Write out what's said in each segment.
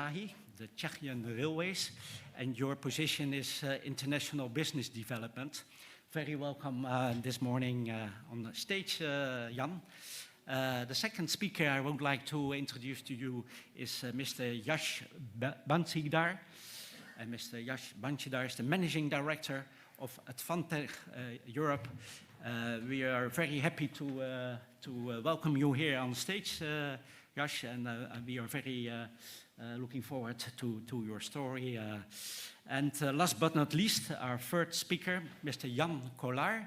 dráhy, the Czechian railways, and your position is international business development. Very welcome this morning on the stage, Jan. The second speaker I would like to introduce to you is Mr. Jash Bansidhar. And Mr. Jash Bansidhar is the Managing Director of Advantech Europe. We are very happy to welcome you here on stage, Jash, and we are very looking forward to your story. And last but not least, our third speaker, Mr. Jan Kolář.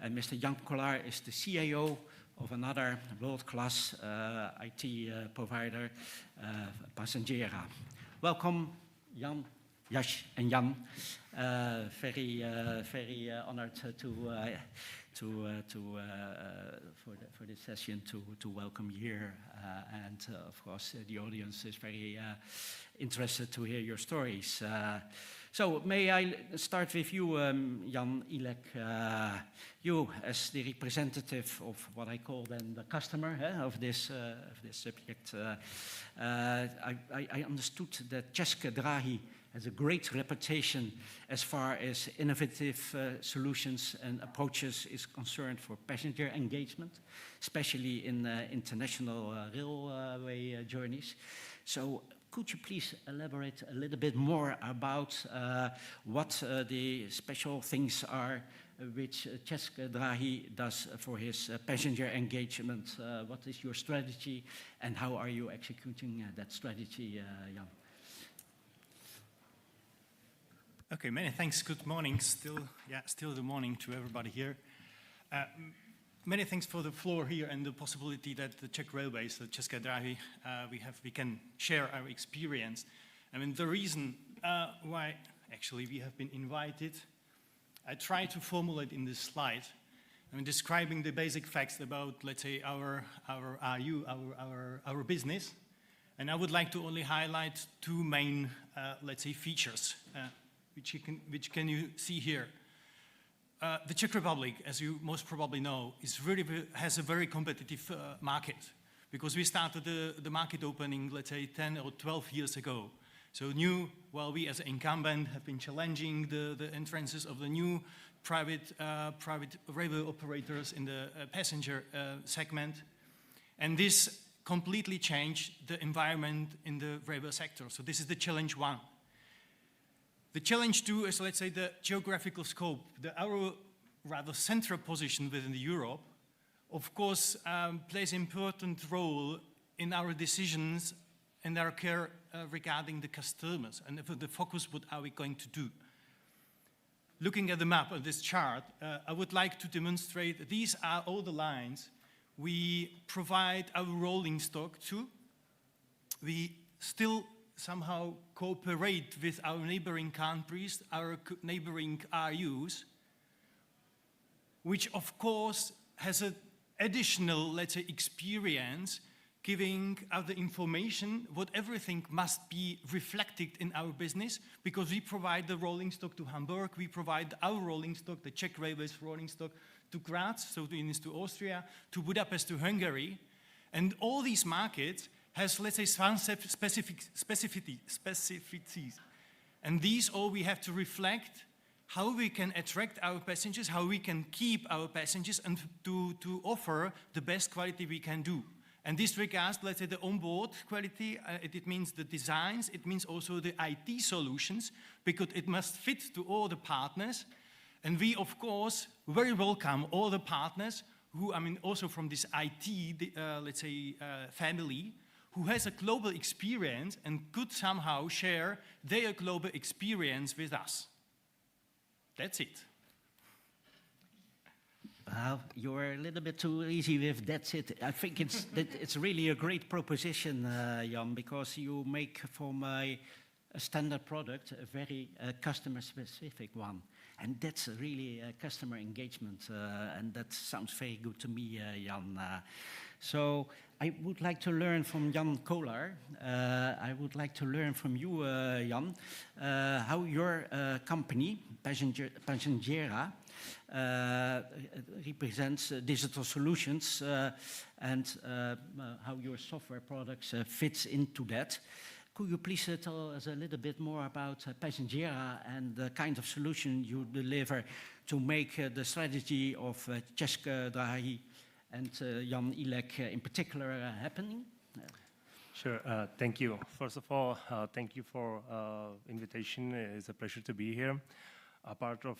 And Mr. Jan Kolář is the CIO of another world-class IT provider, Passengera. Welcome, Jan, Jash, and Jan. Very honored for this session to welcome you here, and of course the audience is very interested to hear your stories. So may I start with you, Jan, Ilík, you as the representative of what I call then the customer of this subject. I understood that Česke dráhy has a great reputation as far as innovative solutions and approaches is concerned for passenger engagement, especially in international railway journeys. So could you please elaborate a little bit more about what the special things are which Česke dráhy does for his passenger engagement? What is your strategy and how are you executing that strategy, Jan? Okay, many thanks. Good morning. Still the morning to everybody here. Many thanks for the floor here and the possibility that the Czech Railways, the České dráhy, we can share our experience. I mean, the reason why actually we have been invited, I try to formulate in this slide. I mean, describing the basic facts about, let's say, our business, and I would like to only highlight two main, let's say, features. Which can you see here? The Czech Republic, as you most probably know, has a very competitive market because we started the market opening, let's say, 10 or 12 years ago. So we as an incumbent have been challenging the entrances of the new private railway operators in the passenger segment, and this completely changed the environment in the railway sector. So this is the challenge one. The challenge two is, let's say, the geographical scope. Our rather central position within Europe, of course, plays an important role in our decisions and our care regarding the customers and the focus, what are we going to do. Looking at the map of this chart, I would like to demonstrate these are all the lines we provide our rolling stock to. We still somehow cooperate with our neighboring countries, our neighboring RUs, which of course has an additional, let's say, experience giving out the information what everything must be reflected in our business, because we provide the rolling stock to Hamburg, we provide our rolling stock, the Czech Railways rolling stock, to Graz, so to Austria, to Budapest, to Hungary, and all these markets has, let's say, some specificities. And these all we have to reflect how we can attract our passengers, how we can keep our passengers, and to offer the best quality we can do. And this regards, let's say, the onboard quality, it means the designs, it means also the IT solutions, because it must fit to all the partners. And we, of course, very welcome all the partners who, I mean, also from this IT, let's say, family, who has a global experience and could somehow share their global experience with us. That's it. Well, you're a little bit too easy with that's it. I think it's really a great proposition, Jan, because you make from a standard product a very customer-specific one. And that's really customer engagement, and that sounds very good to me, Jan. So I would like to learn from Jan Kolář. I would like to learn from you, Jan, how your company, Passengera, represents digital solutions and how your software products fits into that. Could you please tell us a little bit more about Passengera and the kind of solution you deliver to make the strategy of Česke, dráhy, and Jan Ilík in particular happening? Sure, thank you. First of all, thank you for invitation. It's a pleasure to be here. A part of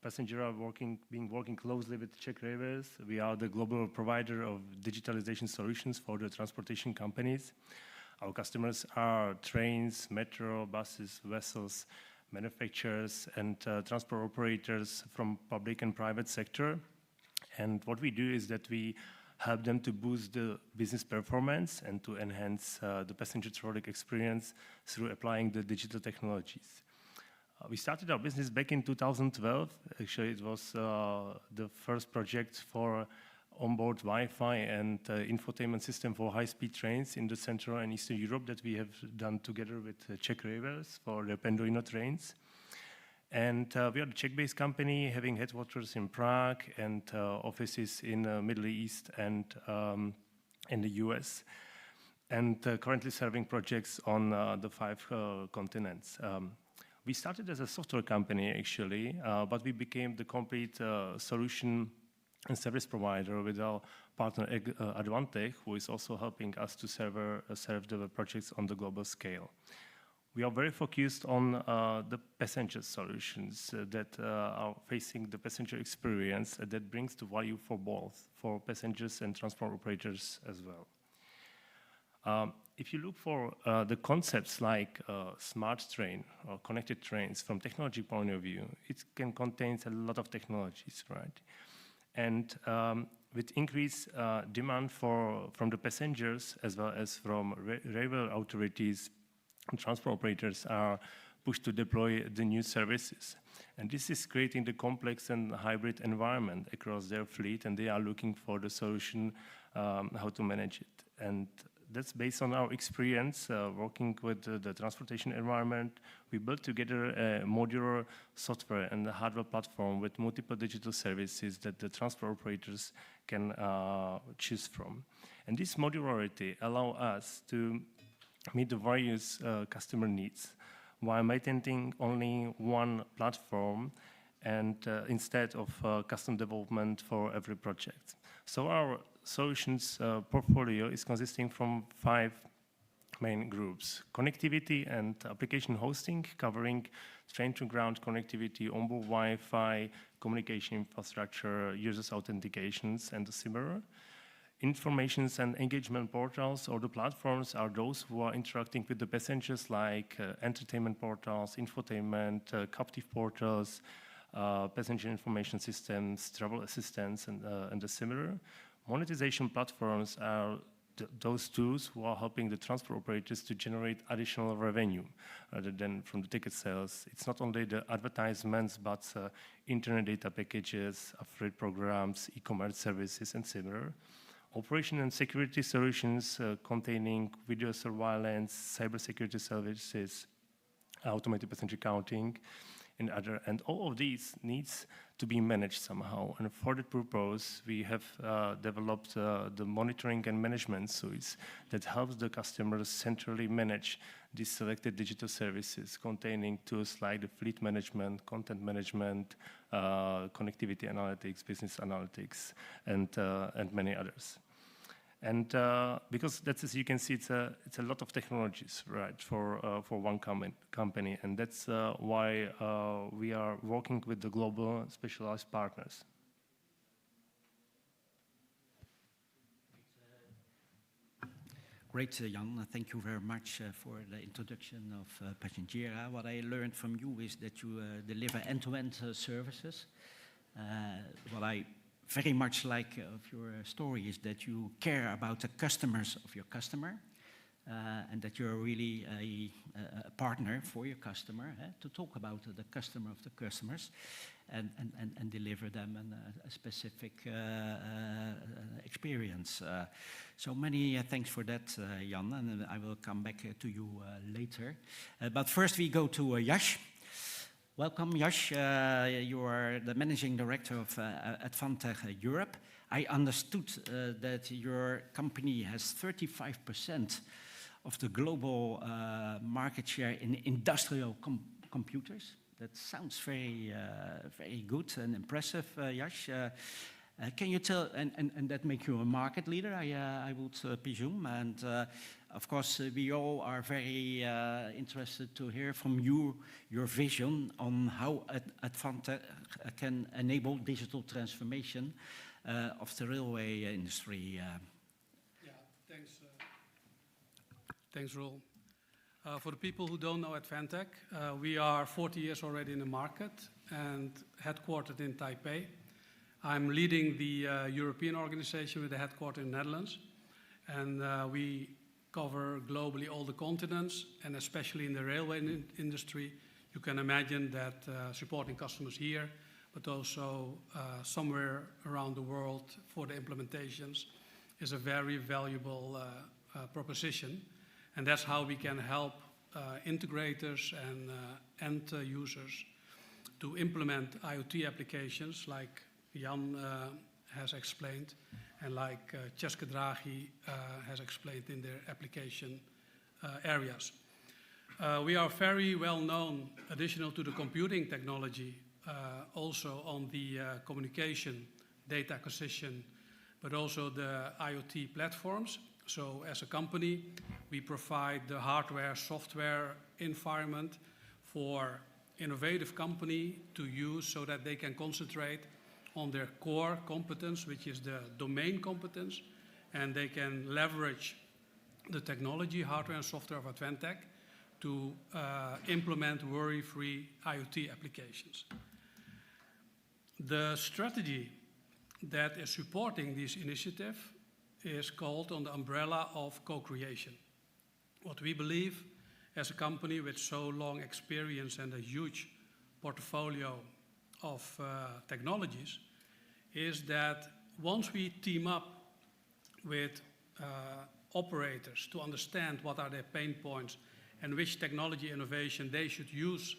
Passengera working closely with Czech Railways. We are the global provider of digitalization solutions for the transportation companies. Our customers are trains, metro, buses, vessels, manufacturers, and transport operators from public and private sector. And what we do is that we help them to boost the business performance and to enhance the passenger traffic experience through applying the digital technologies. We started our business back in 2012. Actually, it was the first project for onboard Wi-Fi and infotainment system for high-speed trains in the Central and Eastern Europe that we have done together with Czech Railways for the Pendolino trains. And we are a Czech-based company having headquarters in Prague and offices in the Middle East and in the US, and currently serving projects on the 5 continents. We started as a software company, actually, but we became the complete solution and service provider with our partner Advantech, who is also helping us to serve the projects on the global scale. We are very focused on the passenger solutions that are facing the passenger experience that brings the value for both, for passengers and transport operators as well. If you look for the concepts like smart train or connected trains from technology point of view, it can contain a lot of technologies, right? And with increased demand from the passengers as well as from railway authorities, transport operators are pushed to deploy the new services. And this is creating the complex and hybrid environment across their fleet, and they are looking for the solution how to manage it. And that's based on our experience working with the transportation environment. We built together a modular software and a hardware platform with multiple digital services that the transport operators can choose from. And this modularity allows us to meet the various customer needs while maintaining only one platform and instead of custom development for every project. So our solutions portfolio is consisting from 5 main groups: connectivity and application hosting, covering train-to-ground connectivity, onboard Wi-Fi, communication infrastructure, users authentications, and similar. Informations and engagement portals or the platforms are those who are interacting with the passengers, like entertainment portals, infotainment, captive portals, passenger information systems, travel assistants, and the similar. Monetization platforms are those tools who are helping the transport operators to generate additional revenue rather than from the ticket sales. It's not only the advertisements, but internet data packages, affiliate programs, e-commerce services, and similar. Operation and security solutions containing video surveillance, cybersecurity services, automated passenger counting, and all of these needs to be managed somehow. And for that purpose, we have developed the monitoring and management suites that helps the customers centrally manage these selected digital services, containing tools like the fleet management, content management, connectivity analytics, business analytics, and many others. And because that's, as you can see, it's a lot of technologies, right, for one company, and that's why we are working with the global specialized partners. Great, Jan. Thank you very much for the introduction of Passengera. What I learned from you is that you deliver end-to-end services. What I very much like of your story is that you care about the customers of your customer, and that you're really a partner for your customer to talk about the customer of the customers and deliver them a specific experience. So many thanks for that, Jan, and I will come back to you later. But first we go to Jash. Welcome, Jash. You are the Managing Director of Advantech Europe. I understood that your company has 35% of the global market share in industrial computers. That sounds very, very good and impressive, Jash. Can you tell, and that make you a market leader, I would presume, and of course we all are very interested to hear from you your vision on how Advantech can enable digital transformation of the railway industry. Yeah, thanks. Thanks, Roel. For the people who don't know Advantech, we are 40 years already in the market and headquartered in Taipei. I'm leading the European organization with the headquarters in the Netherlands. And we cover globally all the continents, and especially in the railway industry. You can imagine that supporting customers here, but also somewhere around the world for the implementations is a very valuable proposition. And that's how we can help integrators and end users to implement IoT applications like Jan has explained, and like Česke dráhy has explained in their application areas. We are very well known, additional to the computing technology, also on the communication, data acquisition, but also the IoT platforms. So as a company, we provide the hardware, software environment for innovative company to use so that they can concentrate on their core competence, which is the domain competence, and they can leverage the technology, hardware and software of Advantech to implement worry-free IoT applications. The strategy that is supporting this initiative is called on the umbrella of co-creation. What we believe as a company with so long experience and a huge portfolio of technologies is that once we team up with operators to understand what are their pain points and which technology innovation they should use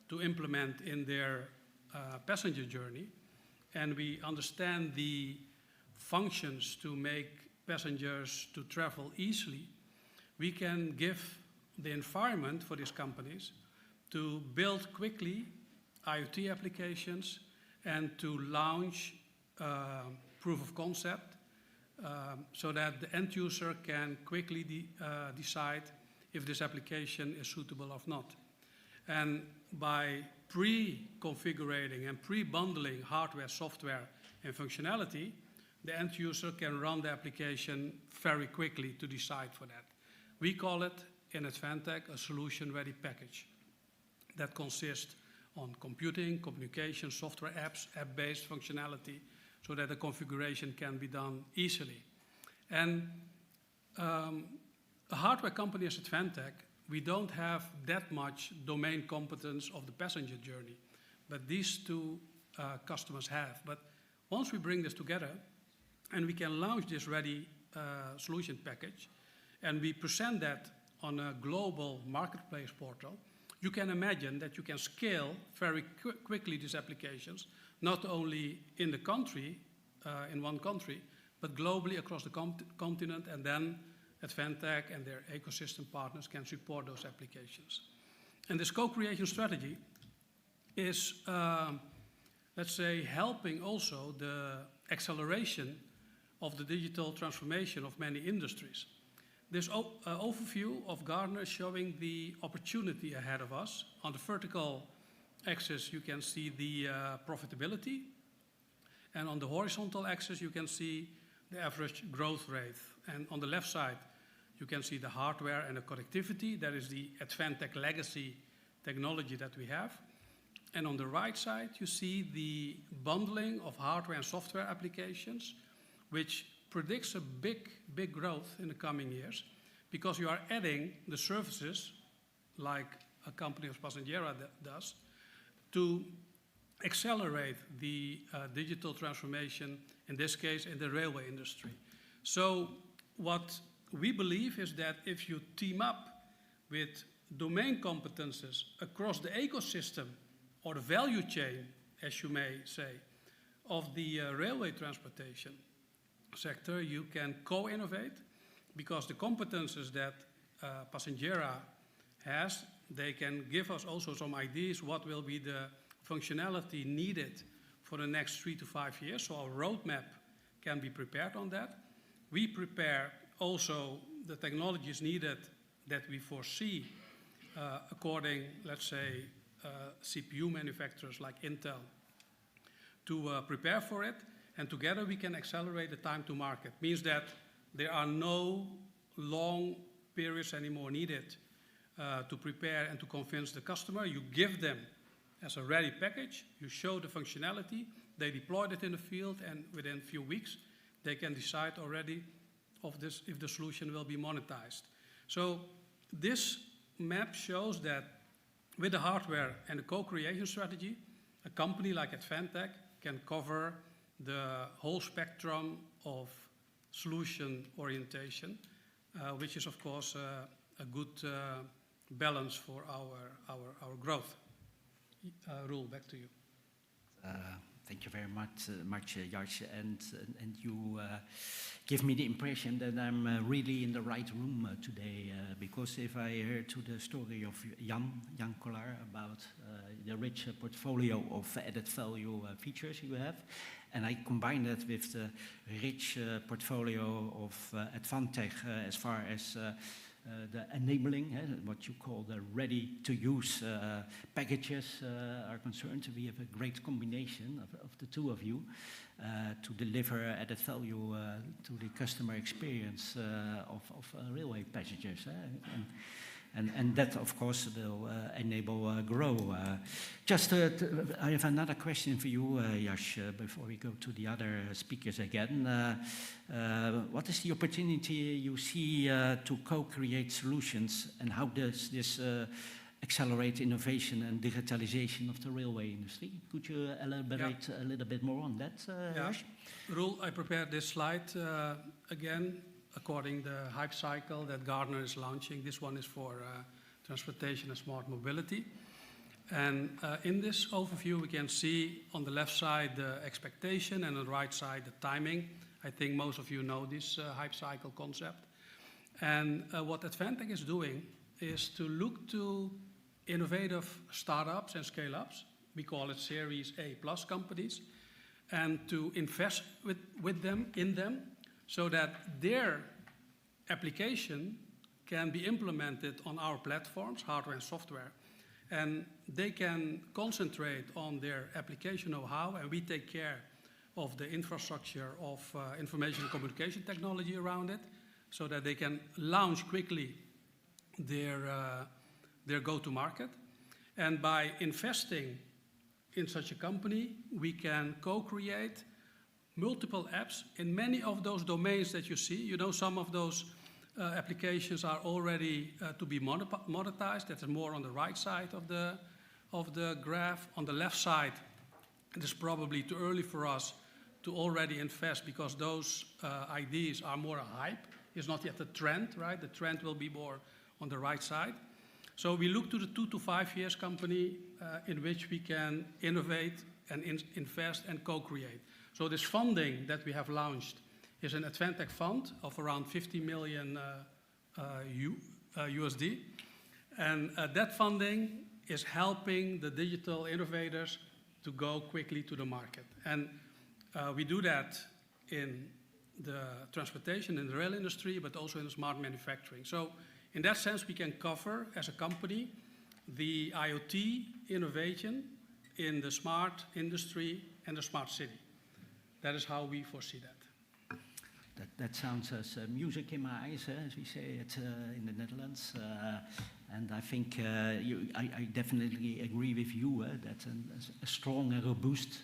to implement in their passenger journey, and we understand the functions to make passengers to travel easily, we can give the environment for these companies to build quickly IoT applications and to launch proof of concept so that the end user can quickly decide if this application is suitable or not. And by pre-configuring and pre-bundling hardware, software, and functionality, the end user can run the application very quickly to decide for that. We call it in Advantech a solution-ready package that consists on computing, communication, software apps, app-based functionality, so that the configuration can be done easily. And a hardware company as Advantech, we don't have that much domain competence of the passenger journey, but these two customers have. But once we bring this together and we can launch this ready solution package and we present that on a global marketplace portal, you can imagine that you can scale very quickly these applications, not only in the country, in one country, but globally across the continent, and then Advantech and their ecosystem partners can support those applications. And this co-creation strategy is, let's say, helping also the acceleration of the digital transformation of many industries. This overview of Gartner showing the opportunity ahead of us. On the vertical axis, you can see the profitability. And on the horizontal axis, you can see the average growth rate. And on the left side, you can see the hardware and the connectivity. That is the Advantech legacy technology that we have. And on the right side, you see the bundling of hardware and software applications, which predicts a big growth in the coming years, because you are adding the services, like a company of Passengera does, to accelerate the digital transformation, in this case, in the railway industry. So what we believe is that if you team up with domain competences across the ecosystem or the value chain, as you may say, of the railway transportation sector, you can co-innovate, because the competences that Passengera has, they can give us also some ideas what will be the functionality needed for the next 3 to 5 years. So our roadmap can be prepared on that. We prepare also the technologies needed that we foresee according, let's say, CPU manufacturers like Intel to prepare for it. And together we can accelerate the time to market. Means that there are no long periods anymore needed to prepare and to convince the customer. You give them as a ready package, you show the functionality, they deploy it in the field, and within a few weeks, they can decide already of this, if the solution will be monetized. So this map shows that with the hardware and the co-creation strategy, a company like Advantech can cover the whole spectrum of solution orientation, which is of course a good balance for our growth. Roel, back to you. Thank you very much, Jash, and you give me the impression that I'm really in the right room today, because if I heard to the story of Jan Kolář about the rich portfolio of added value features you have, and I combine that with the rich portfolio of Advantech as far as the enabling, what you call the ready-to-use packages are concerned. We have a great combination of the two of you to deliver added value to the customer experience of railway passengers. And that, of course, will enable growth. I have another question for you, Jash, before we go to the other speakers again. What is the opportunity you see to co-create solutions, and how does this accelerate innovation and digitalization of the railway industry? Could you elaborate a little bit more on that, Jash? Roel, I prepared this slide again, according to the hype cycle that Gartner is launching. This one is for transportation and smart mobility. And in this overview, we can see on the left side the expectation and on the right side the timing. I think most of you know this hype cycle concept. And what Advantech is doing is to look to innovative startups and scale-ups. We call it Series A+ companies, and to invest with them, in them, so that their application can be implemented on our platforms, hardware and software, and they can concentrate on their application know-how, and we take care of the infrastructure of information and communication technology around it, so that they can launch quickly their go-to-market. And by investing in such a company, we can co-create multiple apps in many of those domains that you see. You know, some of those applications are already to be monetized. That is more on the right side of the graph. On the left side, it is probably too early for us to already invest, because those ideas are more a hype. It's not yet a trend, right? The trend will be more on the right side. So we look to the 2 to 5 years company in which we can innovate and invest and co-create. So this funding that we have launched is an Advantech fund of around 50 million USD. And that funding is helping the digital innovators to go quickly to the market. And we do that in the transportation and the rail industry, but also in the smart manufacturing. So in that sense, we can cover, as a company, the IoT innovation in the smart industry and the smart city. That is how we foresee that. That sounds as music in my eyes, as we say it in the Netherlands. And I think I definitely agree with you that a strong and robust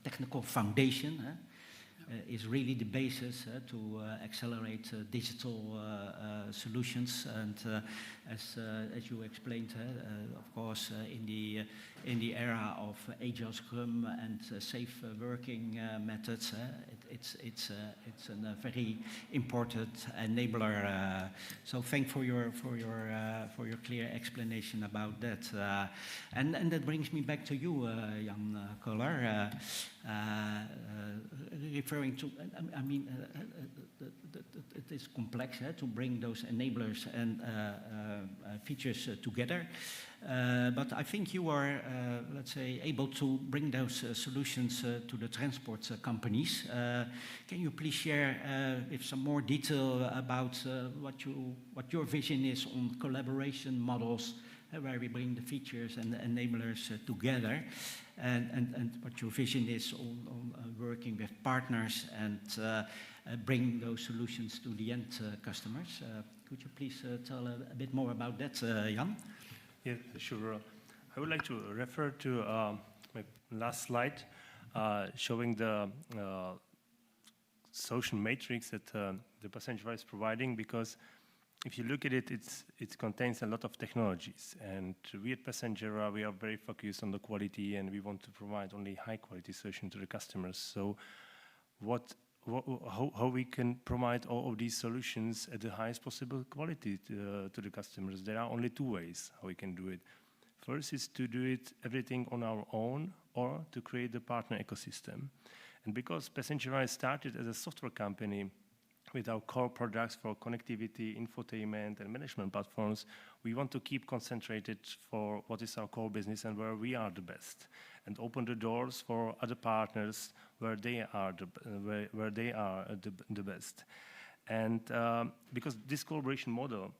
technical foundation is really the basis to accelerate digital solutions. And as you explained, of course, in the era of Agile Scrum and safe working methods, it's a very important enabler. So thank for your clear explanation about that. And that brings me back to you, Jan Kolář. referring to, I mean, it is complex to bring those enablers and features together. But I think you are, let's say, able to bring those solutions to the transport companies. Can you please share with some more detail about what your vision is on collaboration models, where we bring the features and the enablers together, and what your vision is on working with partners and bring those solutions to the end customers? Could you please tell a bit more about that, Jan? Yeah, sure. I would like to refer to my last slide, showing the social matrix that the Passengera is providing, because if you look at it, it contains a lot of technologies. And we at Passengera, we are very focused on the quality, and we want to provide only high-quality solution to the customers. So how we can provide all of these solutions at the highest possible quality to the customers? There are only two ways how we can do it. First is to do it everything on our own, or to create the partner ecosystem. And because Passengera started as a software company with our core products for connectivity, infotainment, and management platforms, we want to keep concentrated for what is our core business and where we are the best, and open the doors for other partners where they are the best. And because this collaboration model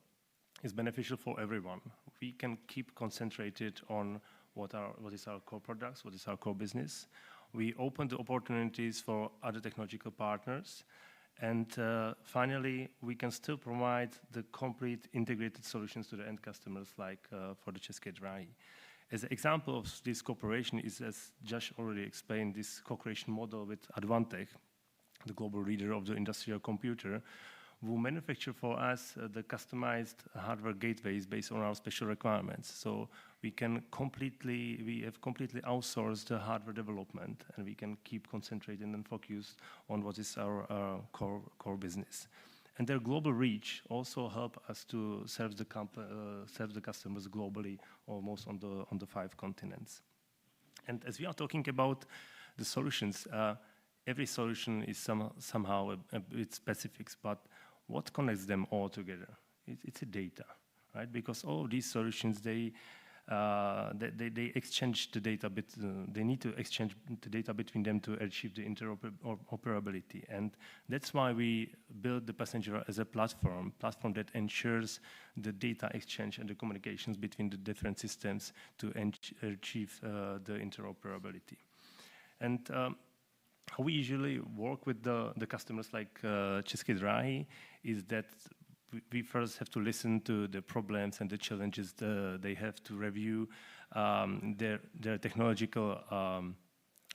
is beneficial for everyone, we can keep concentrated on what is our core products, what is our core business. We open the opportunities for other technological partners. And finally, we can still provide the complete integrated solutions to the end customers, like for the Česke dráhy. As an example of this cooperation is, as Jash already explained, this co-creation model with Advantech, the global leader of the industrial computer, who manufacture for us the customized hardware gateways based on our special requirements. So we have completely outsourced the hardware development, and we can keep concentrating and focused on what is our core business. And their global reach also help us to serve the customers globally, almost on the 5 continents. And as we are talking about the solutions, every solution is somehow a bit specific, but what connects them all together? It's a data, right? Because all of these solutions, they exchange the data, they need to exchange the data between them to achieve the interoperability. And that's why we built the Passengera as a platform that ensures the data exchange and the communications between the different systems to achieve the interoperability. And how we usually work with the customers like České dráhy is that we first have to listen to the problems and the challenges they have, to review their technological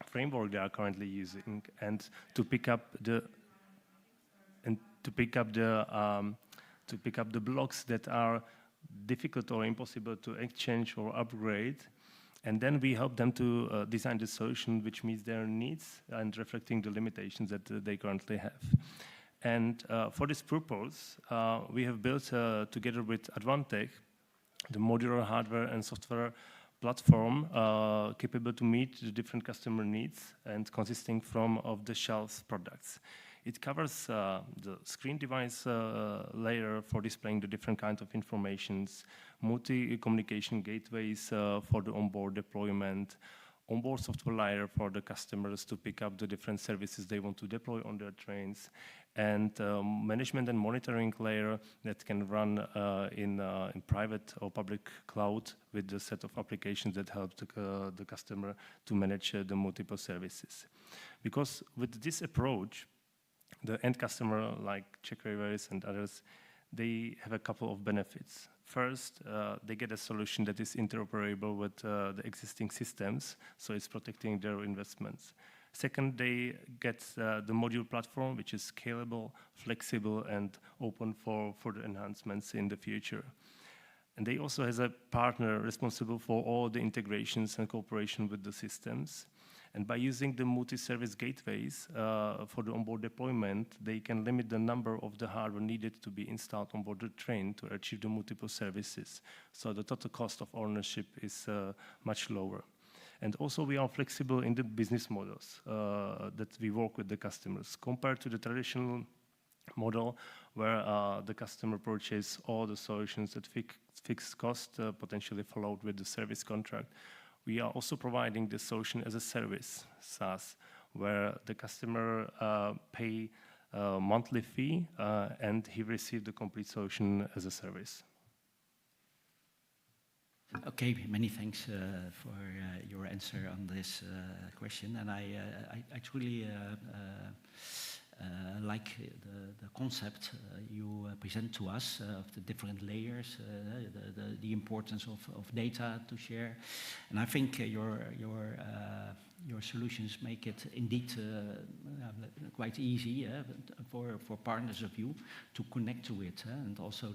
framework they are currently using, and to pick up the blocks that are difficult or impossible to exchange or upgrade. And then we help them to design the solution which meets their needs and reflecting the limitations that they currently have. And for this purpose, we have built together with Advantech the modular hardware and software platform capable to meet the different customer needs and consisting from off-the-shelf products. It covers the screen device layer for displaying the different kinds of informations, multi-communication gateways for the onboard deployment, onboard software layer for the customers to pick up the different services they want to deploy on their trains, and management and monitoring layer that can run in private or public cloud with the set of applications that help the customer to manage the multiple services. Because with this approach, the end customer, like Czech Railways and others, they have a couple of benefits. First, they get a solution that is interoperable with the existing systems, so it's protecting their investments. Second, they get the module platform, which is scalable, flexible, and open for further enhancements in the future. And they also have a partner responsible for all the integrations and cooperation with the systems. And by using the multi-service gateways for the onboard deployment, they can limit the number of the hardware needed to be installed on board the train to achieve the multiple services. So the total cost of ownership is much lower. And also we are flexible in the business models that we work with the customers compared to the traditional model where the customer purchases all the solutions at fixed cost, potentially followed with the service contract. We are also providing the solution as a service, SaaS, where the customer pay a monthly fee and he received the complete solution as a service. Okay, many thanks for your answer on this question, and I truly like the concept you present to us of the different layers, the importance of data to share, and I think your solutions make it indeed quite easy for partners of you to connect to it, and also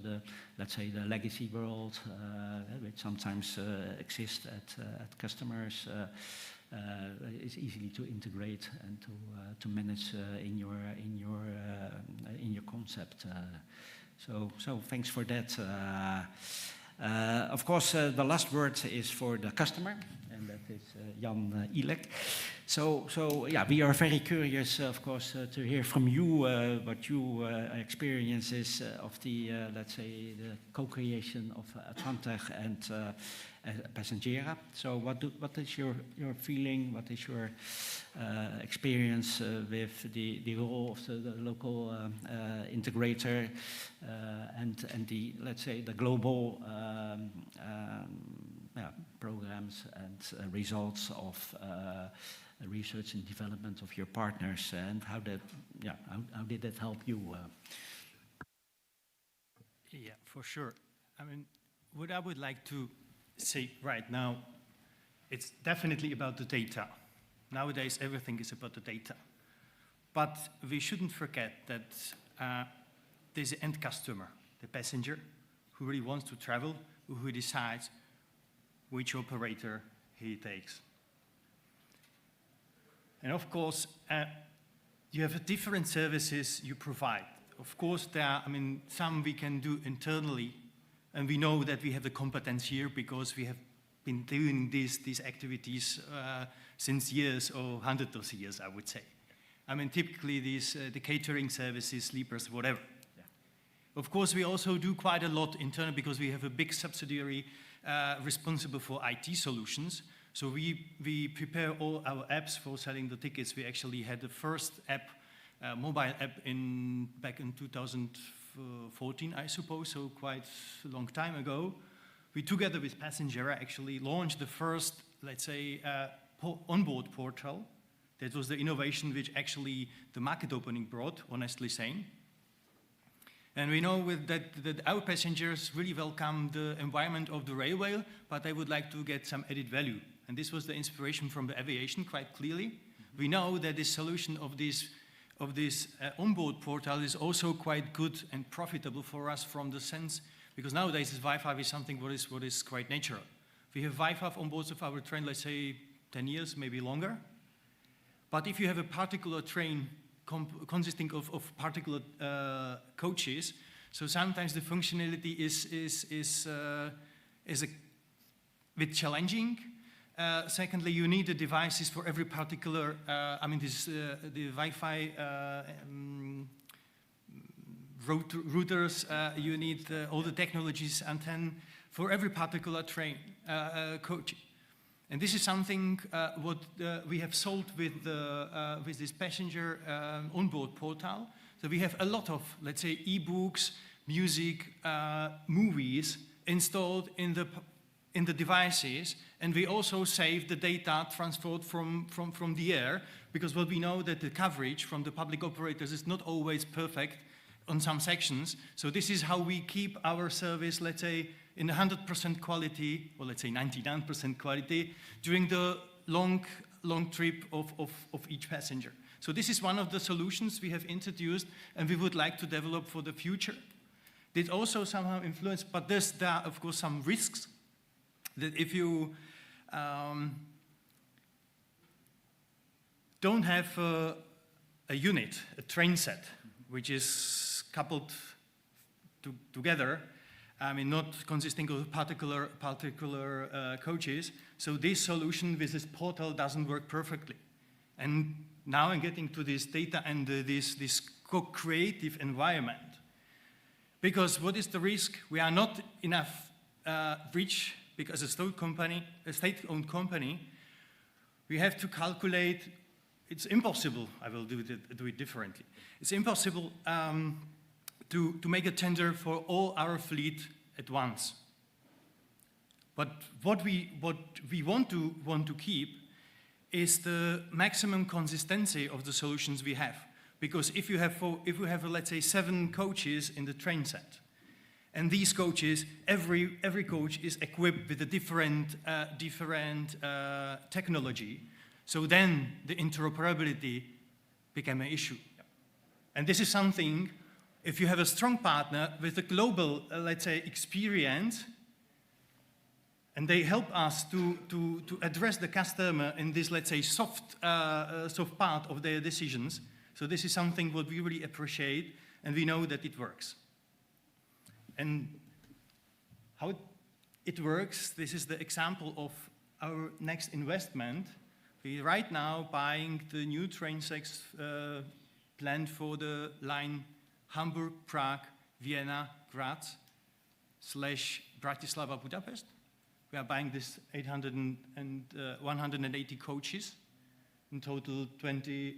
let's say the legacy world which sometimes exists at customers. Is easily to integrate and to manage in your concept. So thanks for that. Of course, the last word is for the customer, and that is Jan Ilík. So yeah, we are very curious, of course, to hear from you what your experience is of the let's say the co-creation of Advantech and Passengera. So what is your feeling? What is your experience with the role of the local integrator and the, let's say, the global programs and results of research and development of your partners, and how did that help you? Yeah, for sure. I mean, what I would like to say right now, it's definitely about the data. Nowadays, everything is about the data. But we shouldn't forget that there's an end customer, the passenger, who really wants to travel, who decides which operator he takes. And of course, you have different services you provide. Of course, there are, I mean, some we can do internally, and we know that we have the competence here because we have been doing these activities since years or hundreds of years, I would say. I mean, typically the catering services, sleepers, whatever. Yeah. Of course, we also do quite a lot internally because we have a big subsidiary responsible for IT solutions. So we prepare all our apps for selling the tickets. We actually had the first app, mobile app back in 2014, I suppose, so quite a long time ago. We, together with Passengera, actually launched the first, let's say, onboard portal. That was the innovation which actually the market opening brought, honestly saying. And we know that our passengers really welcome the environment of the railway, but they would like to get some added value. And this was the inspiration from the aviation, quite clearly. Mm-hmm. We know that the solution of this onboard portal is also quite good and profitable for us from the sense, because nowadays Wi-Fi is something what is quite natural. We have Wi-Fi on board of our train, let's say 10 years, maybe longer. But if you have a particular train consisting of particular coaches, so sometimes the functionality is a bit challenging. Secondly, you need the devices for every particular, the Wi-Fi routers, you need all the technologies antenna for every particular train coach. And this is something what we have solved with this passenger onboard portal. So we have a lot of, let's say, e-books, music, movies installed in the devices, and we also save the data transferred from the air, because what we know that the coverage from the public operators is not always perfect on some sections. So this is how we keep our service, let's say, in 100% quality, or let's say 99% quality, during the long trip of each passenger. So this is one of the solutions we have introduced, and we would like to develop for the future. It also somehow influenced, but there are, of course, some risks. That if you don't have a unit, a train set, which is coupled together, I mean, not consisting of particular coaches. So this solution with this portal doesn't work perfectly. And now I'm getting to this data and this co-creative environment. Because what is the risk? We are not enough rich because a state-owned company, we have to calculate. It's impossible. I will do it differently. It's impossible to make a tender for all our fleet at once. But what we want to keep is the maximum consistency of the solutions we have. Because if you have let's say 7 coaches in the train set, and these coaches, every coach is equipped with a different technology, so then the interoperability became an issue. And this is something, if you have a strong partner with a global, let's say, experience, and they help us to address the customer in this, let's say, soft part of their decisions. So this is something what we really appreciate, and we know that it works. And how it works, this is the example of our next investment. We're right now buying the new train sets planned for the line Hamburg, Prague, Vienna, Graz / Bratislava, Budapest. We are buying this 180 coaches, in total 20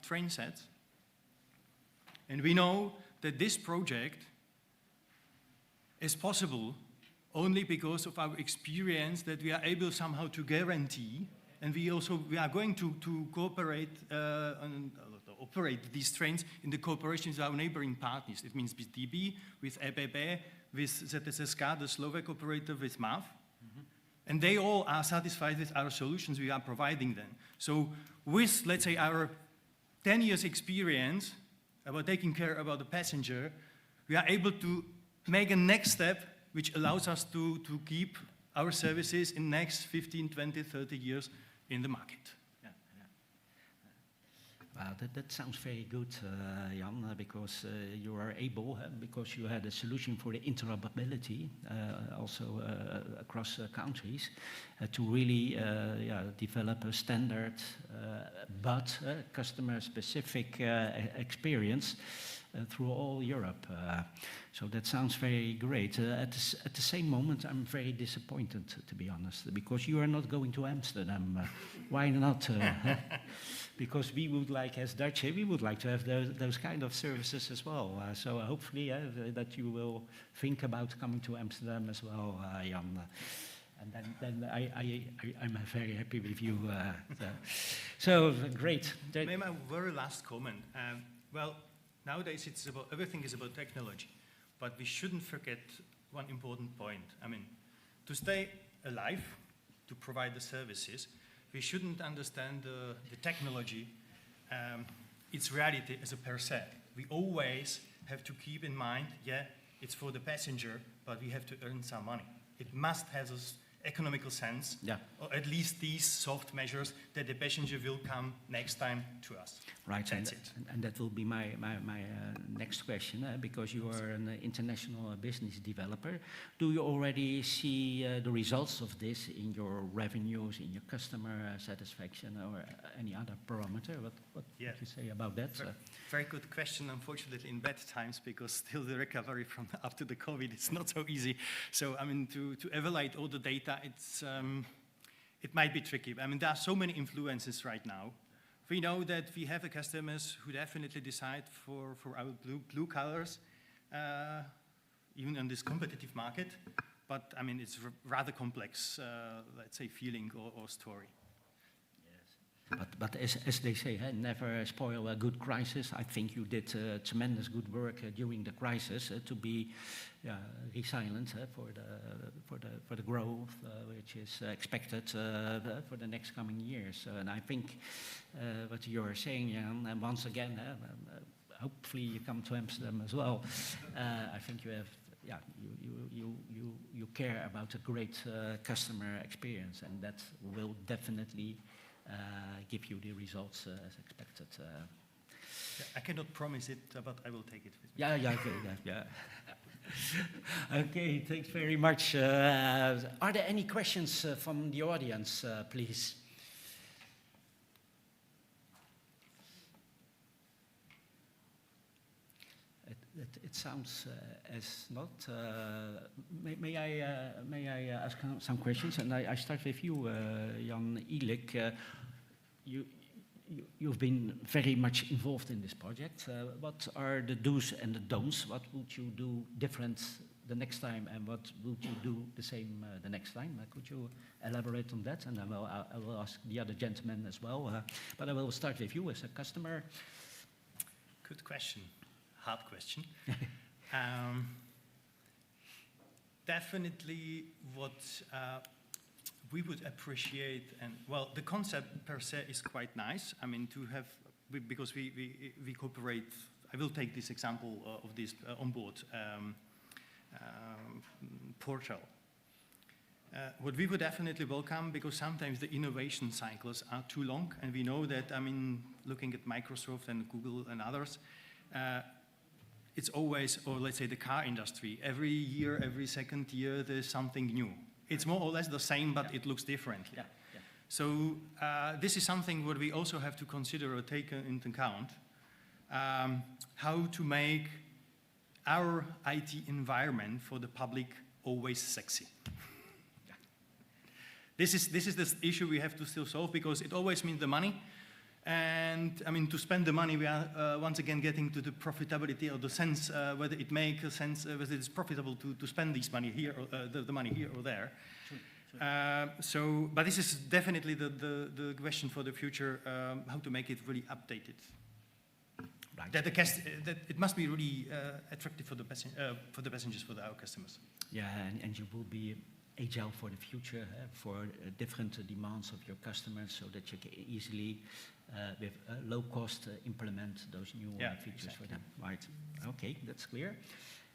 train sets. And we know that this project is possible only because of our experience that we are able somehow to guarantee, and we are going to cooperate and operate these trains in the cooperation with our neighboring partners. It means with DB, with EBB, with ZSSK, the Slovak operator, with MAV. And they all are satisfied with our solutions we are providing them. So with, let's say, our 10 years experience about taking care about the passenger, we are able to make a next step which allows us to keep our services in next 15, 20, 30 years in the market. Wow, that sounds very good, Jan, because you are able, because you had a solution for the interoperability, also across countries, to really develop a standard but customer-specific experience through all Europe. So that sounds very great. At the same moment, I'm very disappointed, to be honest, because you are not going to Amsterdam. Why not? Because we would like, as Dutch, we would like to have those kind of services as well. So hopefully that you will think about coming to Amsterdam as well, Jan. And then I'm very happy with you. So great. Maybe my very last comment. Well, nowadays everything is about technology, but we shouldn't forget one important point. I mean, to stay alive, to provide the services, we shouldn't understand the technology, its reality as a per se. We always have to keep in mind, it's for the passenger, but we have to earn some money. It must have this economical sense, or at least these soft measures that the passenger will come next time to us. Right, That's it. And that will be my next question, because you are an international business developer. Do you already see the results of this in your revenues, in your customer satisfaction, or any other parameter? What would you say about that? Very good question. Unfortunately, in bad times, because still the recovery from after the COVID is not so easy. So, I mean, to evaluate all the data, it might be tricky. I mean, there are so many influences right now. We know that we have customers who definitely decide for our blue colors, even in this competitive market. But I mean, it's rather complex, let's say, feeling or story. But as they say, never spoil a good crisis. I think you did tremendous good work during the crisis to be resilient for the growth which is expected for the next coming years. And I think what you are saying, Jan, and once again, hopefully you come to Amsterdam as well. I think you have. You care about a great customer experience, and that will definitely give you the results as expected. I cannot promise it, but I will take it with me. Yeah. Okay, thanks very much. Are there any questions from the audience, please? It sounds as not. May I ask some questions? And I start with you, Jan Ilík. You've been very much involved in this project. What are the do's and the don'ts? What would you do different the next time, and what would you do the same the next time? Could you elaborate on that? And I will ask the other gentlemen as well. But I will start with you as a customer. Good question. Hard question. Definitely what we would appreciate, and well, the concept per se is quite nice. I mean, to have, because we cooperate, I will take this example of this onboard portal. What we would definitely welcome, because sometimes the innovation cycles are too long, and we know that, I mean, looking at Microsoft and Google and others, it's always, or let's say the car industry, every year, every second year, there's something new. It's more or less the same, but it looks differently. Yeah, yeah. So this is something what we also have to consider or take into account, how to make our IT environment for the public always sexy. Yeah. This is the issue we have to still solve, because it always means the money. And I mean, to spend the money, we are once again getting to the profitability or the sense whether it makes a sense, whether it's profitable to spend this money here, or the money here or there. Sure. But this is definitely the question for the future: how to make it really updated. Right. That it must be really attractive for the passengers, for our customers. Yeah, and you will be agile for the future, for different demands of your customers, so that you can easily, with low cost, implement those new features exactly. for them. Right. Okay, that's clear.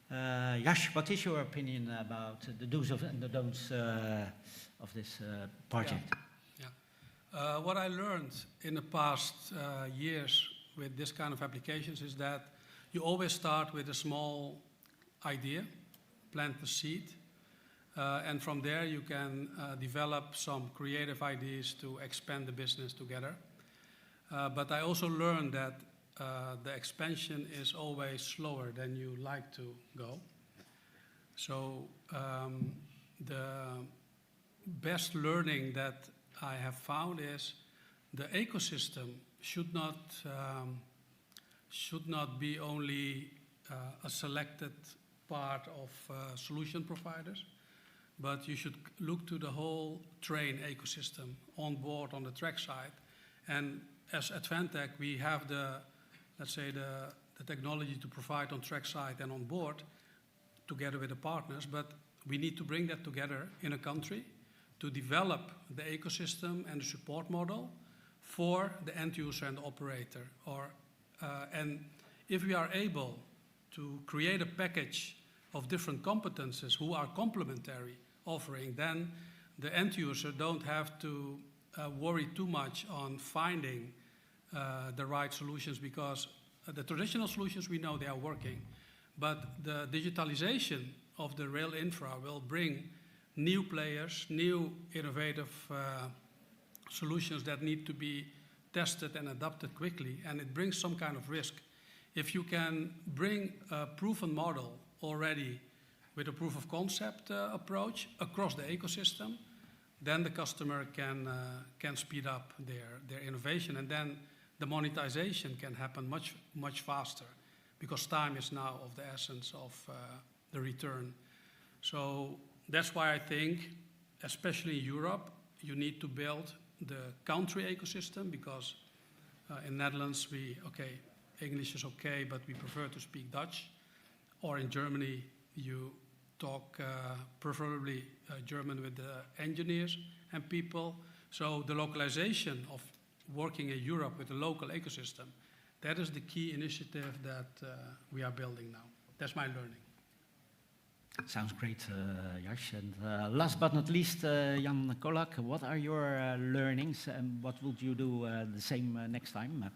Jash, what is your opinion about the do's and the don'ts of this project? Yeah. What I learned in the past years with this kind of applications is that you always start with a small idea, plant the seed, and from there you can develop some creative ideas to expand the business together. But I also learned that the expansion is always slower than you like to go. So the best learning that I have found is the ecosystem should not be only a selected part of solution providers, but you should look to the whole train ecosystem on board on the track side. And as Advantech, we have let's say the technology to provide on track side and on board together with the partners, but we need to bring that together in a country to develop the ecosystem and the support model for the end user and the operator. And if we are able to create a package of different competences who are complementary offering, then the end user don't have to worry too much on finding the right solutions, because the traditional solutions, we know they are working, but the digitalization of the rail infra will bring new players, new innovative solutions that need to be tested and adapted quickly, and it brings some kind of risk. If you can bring a proven model already with a proof of concept approach across the ecosystem, then the customer can speed up their innovation, and then the monetization can happen much faster, because time is now of the essence of the return. So that's why I think, especially in Europe, you need to build the country ecosystem, because in Netherlands English is okay, but we prefer to speak Dutch. Or in Germany, you talk preferably German with the engineers and people. So the localization of working in Europe with a local ecosystem, that is the key initiative that we are building now. That's my learning. Sounds great, Jash. And last but not least, Jan Kolak, what are your learnings, and what would you do the same next time?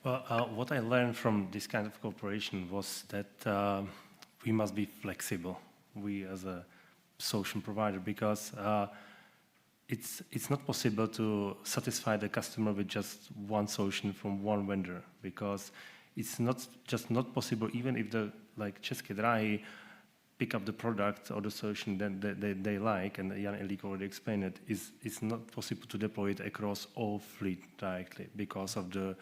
Well, what I learned from this kind of cooperation was that we must be flexible, we as a solution provider, because it's not possible to satisfy the customer with just one solution from one vendor, because it's not possible, even if the České dráhy pick up the product or the solution that they like, and Jan Ilík already explained it, it's not possible to deploy it across all fleet directly because of the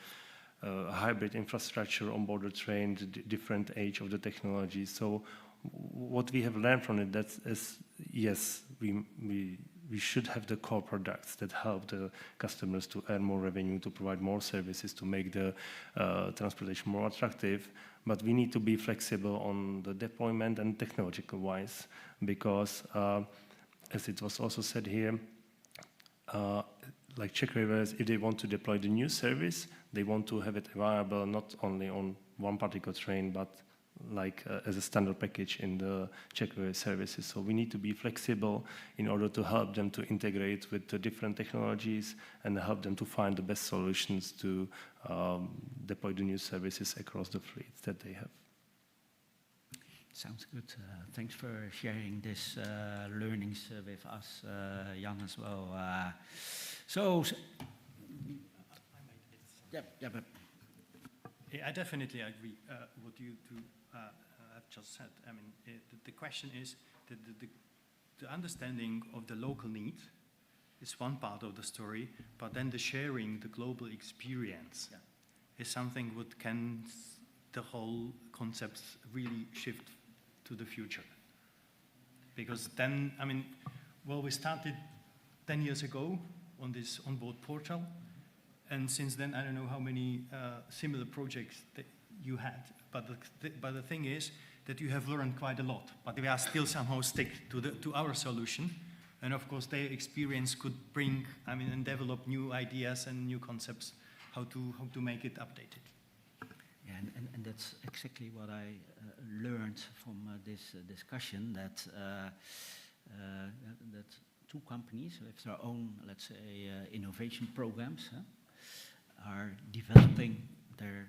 hybrid infrastructure on board the train, the different age of the technology. So what we have learned from it, yes, we should have the core products that help the customers to earn more revenue, to provide more services, to make the transportation more attractive. But we need to be flexible on the deployment and technological-wise, because, as it was also said here, like Czech Railways, if they want to deploy the new service, they want to have it available not only on one particular train, but as a standard package in the Czech Railways services. So we need to be flexible in order to help them to integrate with the different technologies and help them to find the best solutions to deploy the new services across the fleets that they have. Sounds good. Thanks for sharing this learnings with us, Jan, as well. I definitely agree what you two have just said. I mean, the question is that the understanding of the local need is one part of the story, but then the sharing, the global experience is something what can the whole concept really shift to the future. Because then, I mean, well, we started 10 years ago on this onboard portal, and since then, I don't know how many similar projects that you had, but the thing is that you have learned quite a lot, but we are still somehow stick to our solution, and of course their experience could bring, I mean, and develop new ideas and new concepts how to make it updated. Yeah, and that's exactly what I learned from this discussion, that two companies with their own, let's say, innovation programs are developing their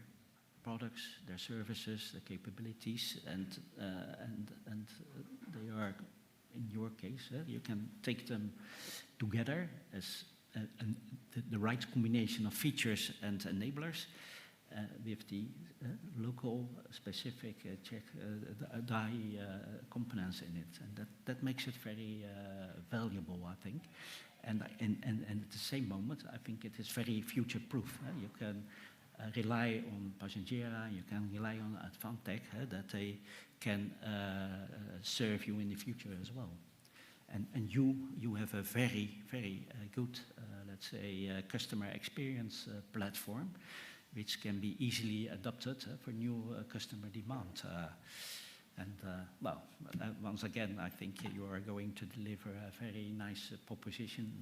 products, their services, their capabilities, and they are, in your case, you can take them together as the right combination of features and enablers with the local specific Czech dráhy components in it, and that makes it very valuable, I think. And at the same moment, I think it is very future-proof. You can rely on Passengera, you can rely on Advantech, that they can serve you in the future as well. And you have a very, very good, let's say, customer experience platform, which can be easily adopted for new customer demand. Once again, I think you are going to deliver a very nice proposition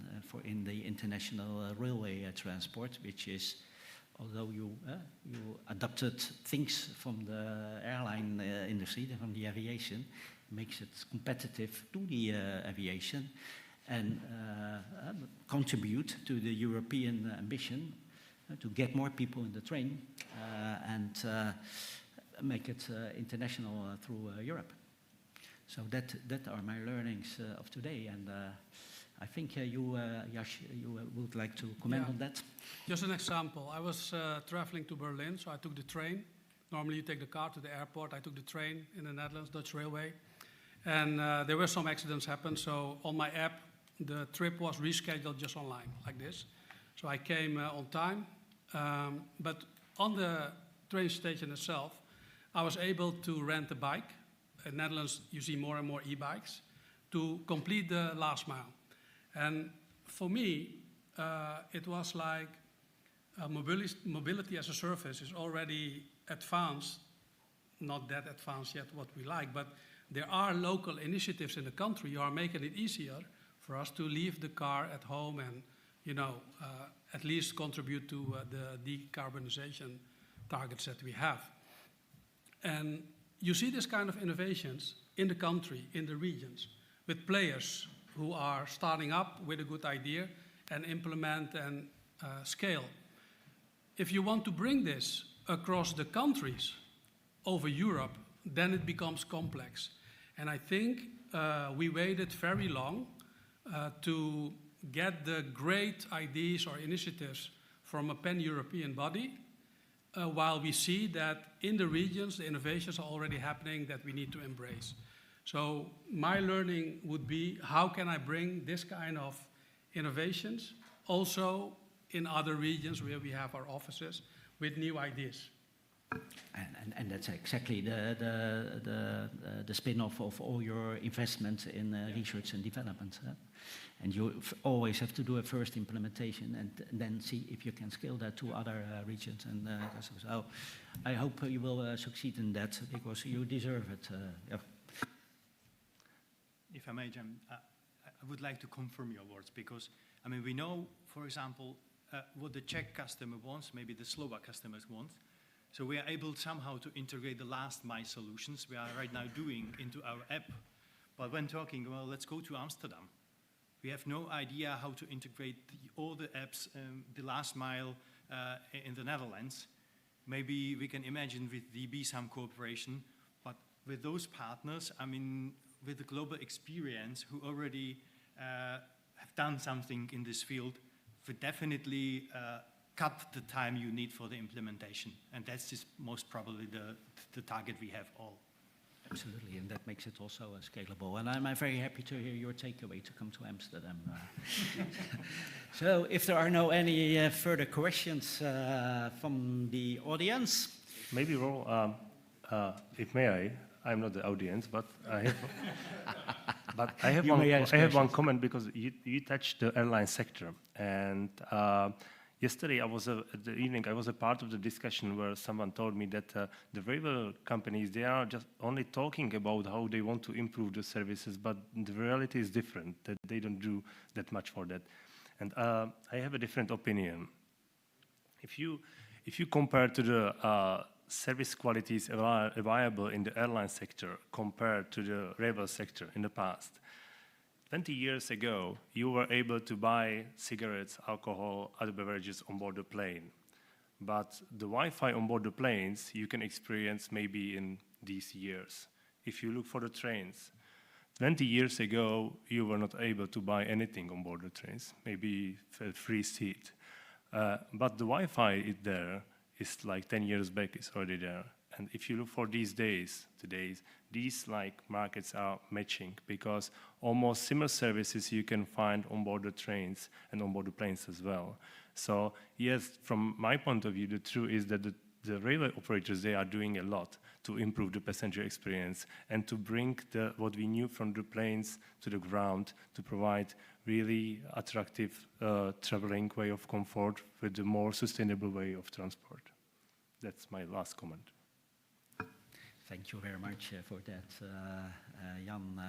in the international railway transport, which is, although you adopted things from the airline industry, from the aviation, makes it competitive to the aviation and contribute to the European ambition to get more people in the train and make it international through Europe. So that are my learnings of today, and I think you, Jash, you would like to comment on that? Just an example. I was traveling to Berlin, so I took the train. Normally you take the car to the airport. I took the train in the Netherlands, Dutch Railway. And there were some accidents happen, so on my app, the trip was rescheduled just online, like this. So I came on time, but on the train station itself, I was able to rent a bike. In Netherlands, you see more and more e-bikes to complete the last mile. And for me, it was like mobility as a service is already advanced, not that advanced yet what we like, but there are local initiatives in the country who are making it easier for us to leave the car at home and, you know, at least contribute to the decarbonization targets that we have. And you see this kind of innovations in the country, in the regions, with players who are starting up with a good idea and implement and scale. If you want to bring this across the countries over Europe, then it becomes complex. And I think we waited very long to get the great ideas or initiatives from a pan-European body, while we see that in the regions, the innovations are already happening that we need to embrace. So my learning would be, how can I bring this kind of innovations also in other regions where we have our offices with new ideas? And that's exactly the spin-off of all your investments in research and development. And you always have to do a first implementation and then see if you can scale that to other regions. And so I hope you will succeed in that, because you deserve it. Yeah. If I may, Jem, I would like to confirm your words, because, I mean, we know, for example, what the Czech customer wants, maybe the Slovak customers want. So we are able somehow to integrate the last mile solutions we are right now doing into our app. But when talking, well, let's go to Amsterdam. We have no idea how to integrate all the apps, the last mile in the Netherlands. Maybe we can imagine with DB some cooperation, but with those partners, I mean, with the global experience who already have done something in this field, would definitely cut the time you need for the implementation. And that's just most probably the target we have all. Absolutely, and that makes it also scalable. And I'm very happy to hear your takeaway to come to Amsterdam. So if there are no any further questions from the audience. Maybe, Ro, if may I'm not the audience, but I have, I have one comment, because you touched the airline sector. And yesterday, at the evening, I was a part of the discussion where someone told me that the railway companies, they are just only talking about how they want to improve the services, but the reality is different, that they don't do that much for that. And I have a different opinion. If you compare to the service qualities available in the airline sector compared to the railway sector in the past, 20 years ago, you were able to buy cigarettes, alcohol, other beverages on board the plane. But the Wi-Fi on board the planes, you can experience maybe in these years. If you look for the trains, 20 years ago, you were not able to buy anything on board the trains, maybe a free seat. But the Wi-Fi is there, is like 10 years back, it's already there. And if you look for these days, these markets are matching, because almost similar services you can find on board the trains and on board the planes as well. So yes, from my point of view, the truth is that the railway operators, they are doing a lot to improve the passenger experience and to bring what we knew from the planes to the ground, to provide really attractive traveling way of comfort with a more sustainable way of transport. That's my last comment. Thank you very much for that, Jan.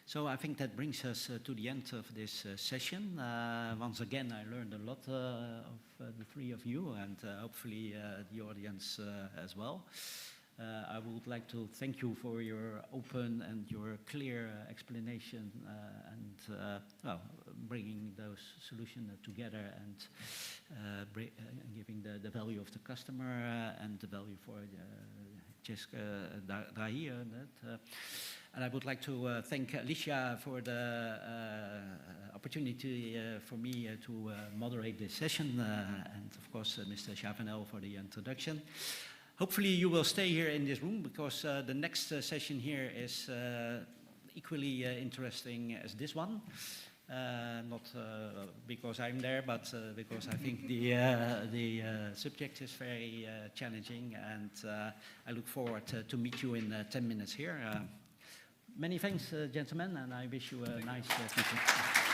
So I think that brings us to the end of this session. Once again, I learned a lot of the three of you, and hopefully the audience as well. I would like to thank you for your open and your clear explanation and bringing those solutions together and giving the value of the customer and the value for the Česke dráhy. And I would like to thank Alicia for the opportunity for me to moderate this session, and of course Mr. Chavanel for the introduction. Hopefully you will stay here in this room, because the next session here is equally interesting as this one. Not because I'm there, but because I think the subject is very challenging, and I look forward to meet you in 10 minutes here. Many thanks, gentlemen, and I wish you a nice meeting.